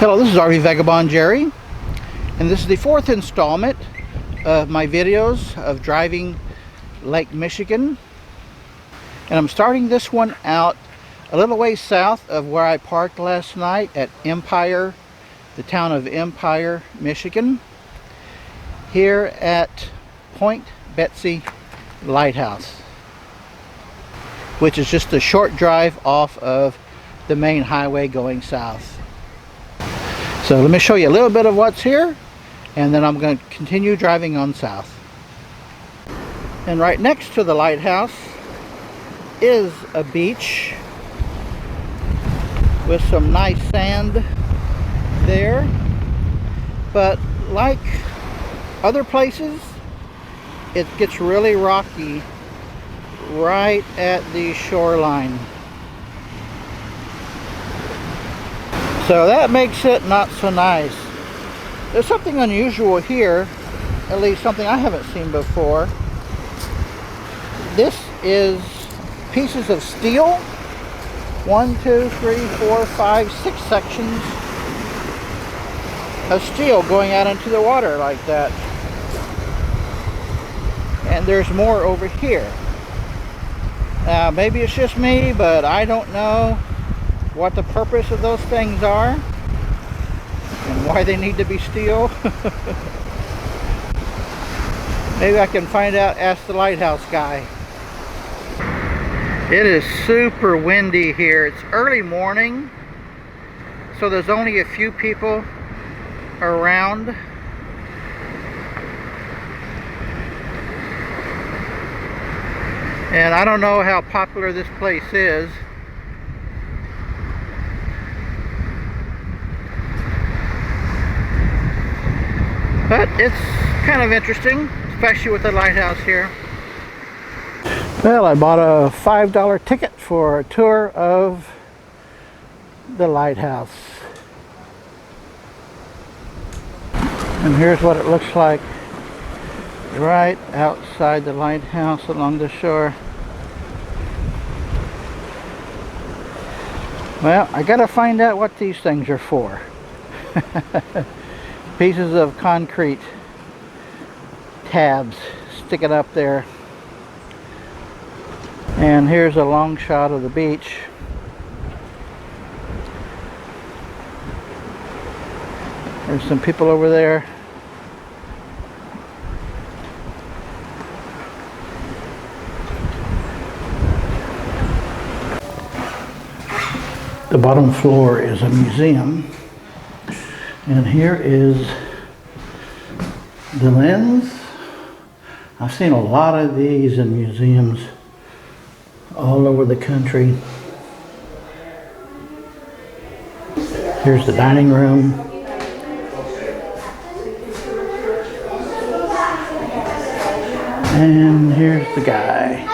Hello, this is RV Vagabond Jerry, and this is the fourth installment of my videos of driving Lake Michigan. And I'm starting this one out a little ways south of where I parked last night at Empire, the town of Empire, Michigan, here at Point Betsy Lighthouse, which is just a short drive off of the main highway going south. So let me show you a little bit of what's here, and then I'm going to continue driving on south. And right next to the lighthouse is a beach with some nice sand there. But like other places, it gets really rocky right at the shoreline. So that makes it not so nice. There's something unusual here, at least something I haven't seen before. This is pieces of steel. 1, 2, 3, 4, 5, 6 sections of steel going out into the water like that. And there's more over here. Now maybe it's just me, but I don't know what the purpose of those things are and why they need to be steel. Maybe I can find out, ask the lighthouse guy. It is super windy here. It's early morning, so there's only a few people around. And I don't know how popular this place is. But it's kind of interesting, especially with the lighthouse here. Well, I bought a $5 ticket for a tour of the lighthouse. And here's what it looks like right outside the lighthouse along the shore. Well, I gotta find out what these things are for. Pieces of concrete tabs sticking up there. And here's a long shot of the beach. There's some people over there. The bottom floor is a museum. And here is the lens. I've seen a lot of these in museums all over the country. Here's the dining room. And here's the guy.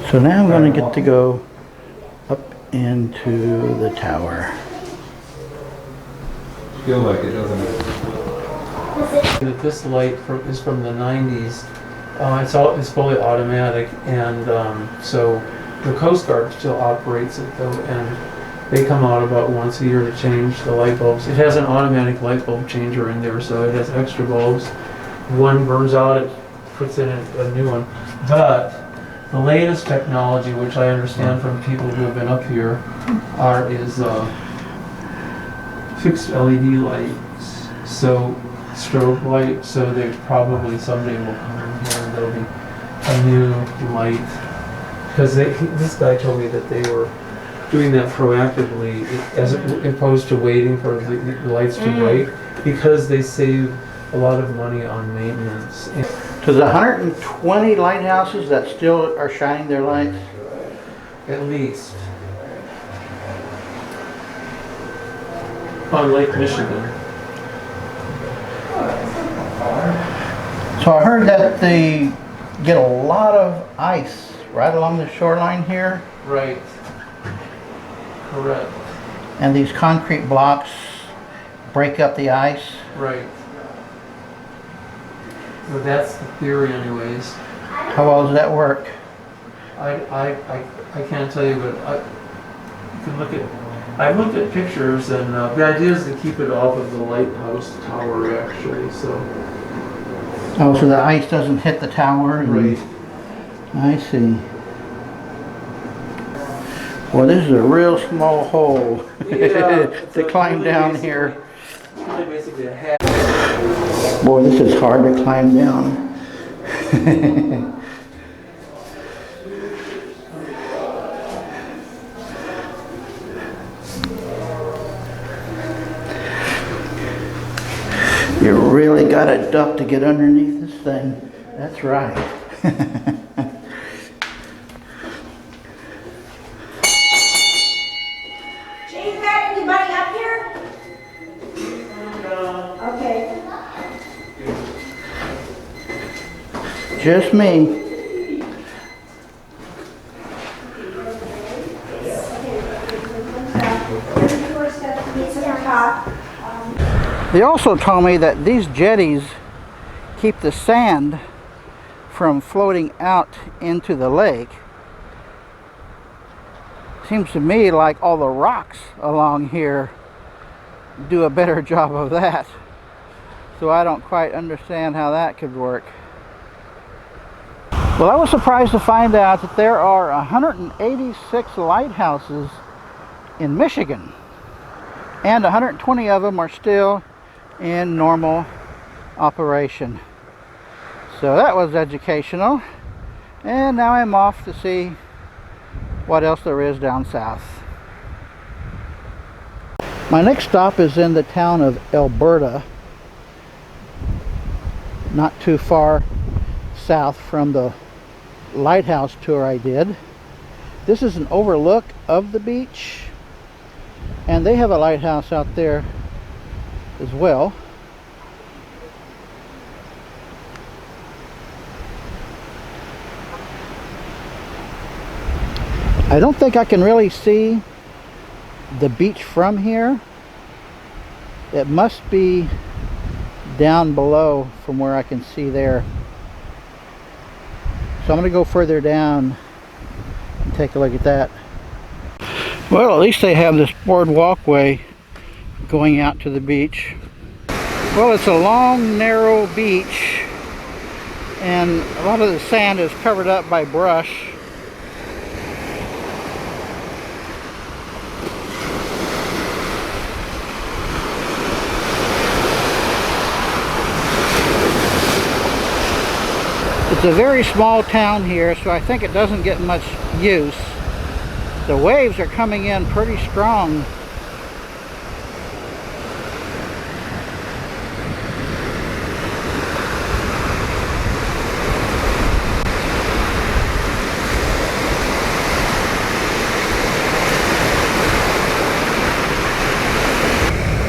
So now I'm going to get to go up into the tower. Feel like it, doesn't it? That this light is from the 90s. It's fully automatic, and so the Coast Guard still operates it though, and they come out about once a year to change the light bulbs. It has an automatic light bulb changer in there, so it has extra bulbs. One burns out, it puts in a new one. But the latest technology, which I understand from people who have been up here, is fixed LED lights. So strobe light, so they probably someday will come in here and there'll be a new light. Because this guy told me that they were doing that proactively as opposed to waiting for the lights to bright, because they save a lot of money on maintenance. So there's 120 lighthouses that still are shining their lights? At least. On Lake Michigan. So I heard that they get a lot of ice right along the shoreline here. Right. Correct. And these concrete blocks break up the ice. Right. Well, that's the theory anyways. How well does that work? I can't tell you, but you can look at I looked at pictures, and the idea is to keep it off of the lighthouse tower, actually. So. Oh, so the ice doesn't hit the tower? Right. I see. Well, this is a real small hole to climb down here. It's really basically a half. Boy, this is hard to climb down. You really got to duck to get underneath this thing. That's right. Jane, got anybody up here? Okay. Just me. They also told me that these jetties keep the sand from floating out into the lake. Seems to me like all the rocks along here do a better job of that. So I don't quite understand how that could work. Well, I was surprised to find out that there are 186 lighthouses in Michigan, and 120 of them are still in normal operation. So that was educational, and now I'm off to see what else there is down south. My next stop is in the town of Alberta, not too far south from the lighthouse tour I did. This is an overlook of the beach, and they have a lighthouse out there as well. I don't think I can really see the beach from here. It must be down below from where I can see there. So I'm going to go further down and take a look at that. Well, at least they have this board walkway going out to the beach. Well, it's a long, narrow beach, and a lot of the sand is covered up by brush. It's a very small town here, so I think it doesn't get much use. The waves are coming in pretty strong.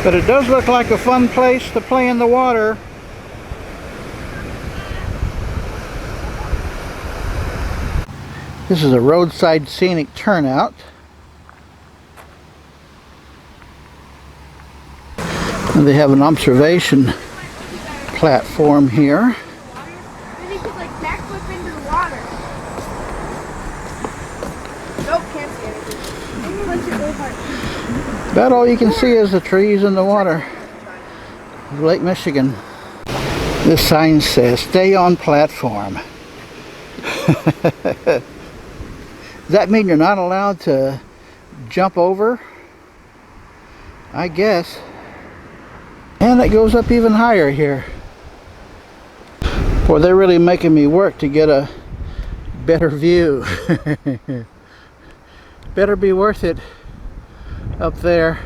But it does look like a fun place to play in the water. This is a roadside scenic turnout. And they have an observation platform here. Maybe you could like backflip into the water. Nope, can't see anything. Maybe let's just go hard. About all you can see is the trees and the water of Lake Michigan. This sign says, "Stay on platform." Does that mean you're not allowed to jump over? I guess. And it goes up even higher here. Boy, they're really making me work to get a better view. Better be worth it up there.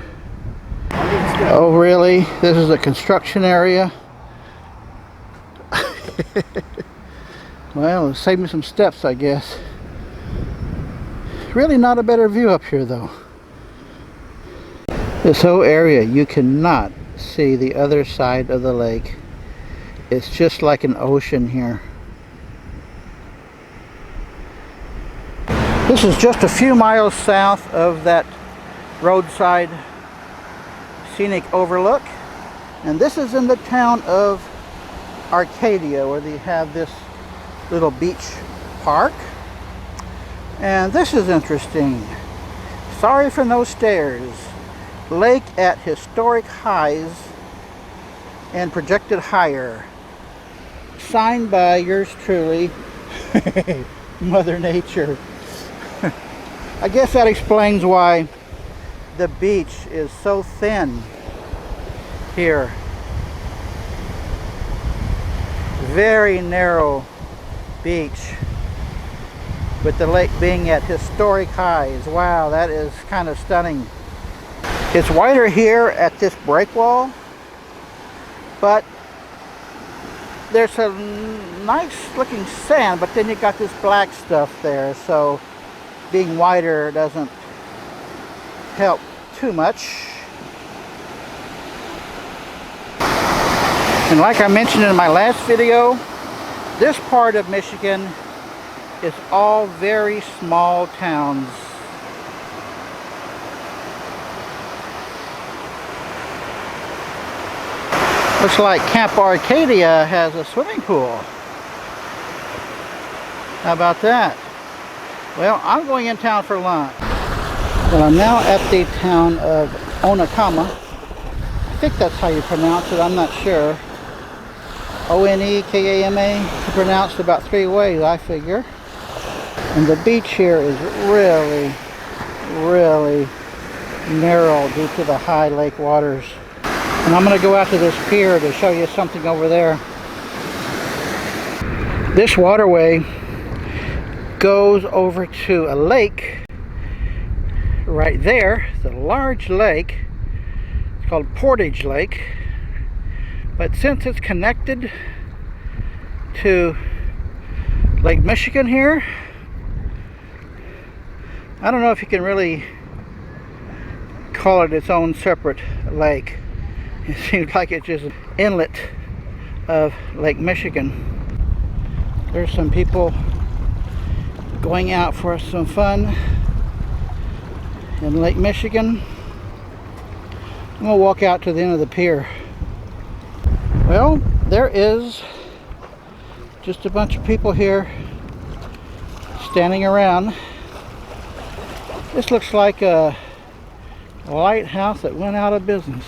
Oh, really? This is a construction area? Well, save me some steps, I guess. Really not a better view up here, though. This whole area, you cannot see the other side of the lake. It's just like an ocean here. This is just a few miles south of that roadside scenic overlook, and this is in the town of Arcadia, where they have this little beach park. And this is interesting. Sorry for no stairs. Lake at historic highs and projected higher. Signed by yours truly, Mother Nature. I guess that explains why the beach is so thin here. Very narrow beach, with the lake being at historic highs. Wow, that is kind of stunning. It's wider here at this break wall, but there's a nice looking sand, but then you got this black stuff there, so being wider doesn't help too much. And like I mentioned in my last video, this part of Michigan is all very small towns. Looks like Camp Arcadia has a swimming pool. How about that? Well, I'm going in town for lunch. Well, I'm now at the town of Onekama. I think that's how you pronounce it, I'm not sure. O-N-E-K-A-M-A, pronounced about 3 ways, I figure. And the beach here is really, really narrow due to the high lake waters. And I'm going to go out to this pier to show you something over there. This waterway goes over to a lake right there. It's a large lake. It's called Portage Lake. But since it's connected to Lake Michigan here, I don't know if you can really call it its own separate lake. It seems like it's just an inlet of Lake Michigan. There's some people going out for some fun in Lake Michigan. I'm going to walk out to the end of the pier. Well, there is just a bunch of people here standing around. This looks like a lighthouse that went out of business.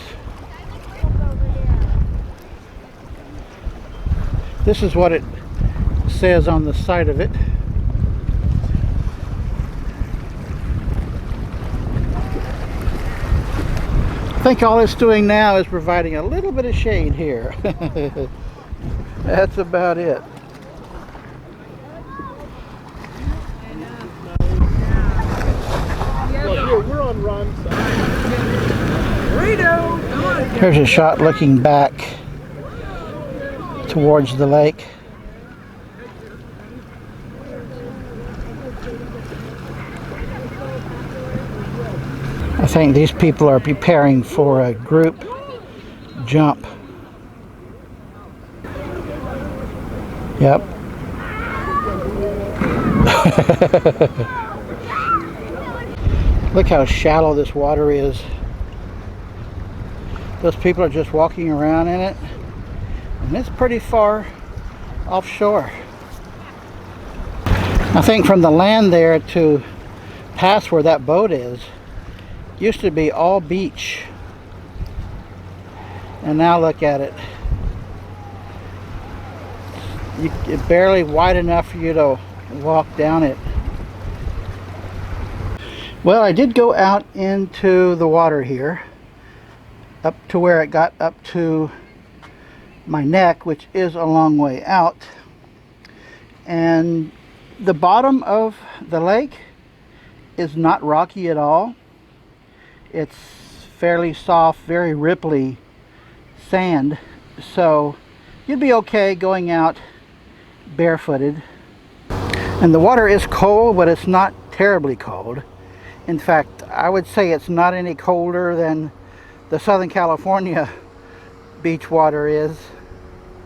This is what it says on the side of it. I think all it's doing now is providing a little bit of shade here. That's about it. We're on Ron's side. Here's a shot looking back towards the lake. I think these people are preparing for a group jump. Yep. Look how shallow this water is. Those people are just walking around in it, and it's pretty far offshore. I think from the land there to past where that boat is used to be all beach, and now look at it. It's barely wide enough for you to walk down it. Well, I did go out into the water here, up to where it got up to my neck, which is a long way out. And the bottom of the lake is not rocky at all. It's fairly soft, very ripply sand. So you'd be okay going out barefooted. And the water is cold, but it's not terribly cold. In fact, I would say it's not any colder than the Southern California beach water is.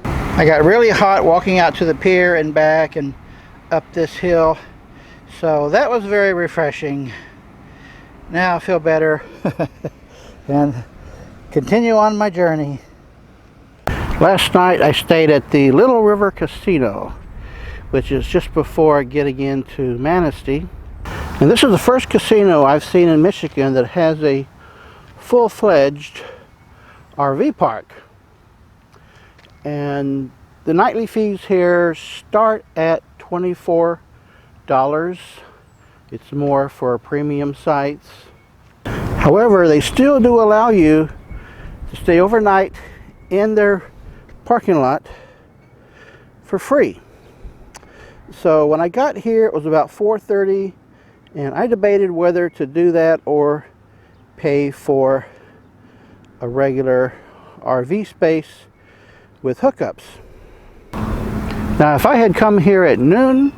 I got really hot walking out to the pier and back and up this hill, so that was very refreshing. Now I feel better and continue on my journey. Last night I stayed at the Little River Casino, which is just before getting into Manistee. And this is the first casino I've seen in Michigan that has a full-fledged RV park. And the nightly fees here start at $24. It's more for premium sites. However, they still do allow you to stay overnight in their parking lot for free. So when I got here, it was about 4:30, and I debated whether to do that or pay for a regular RV space with hookups. Now, if I had come here at noon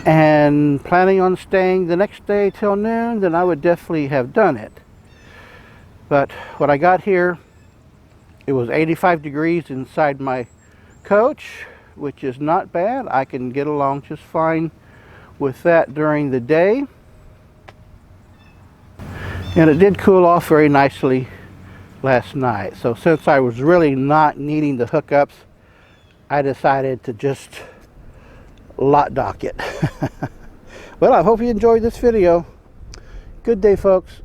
and planning on staying the next day till noon, then I would definitely have done it. But when I got here, it was 85 degrees inside my coach, which is not bad. I can get along just fine with that during the day. And it did cool off very nicely last night. So since I was really not needing the hookups, I decided to just lot dock it. Well, I hope you enjoyed this video. Good day, folks.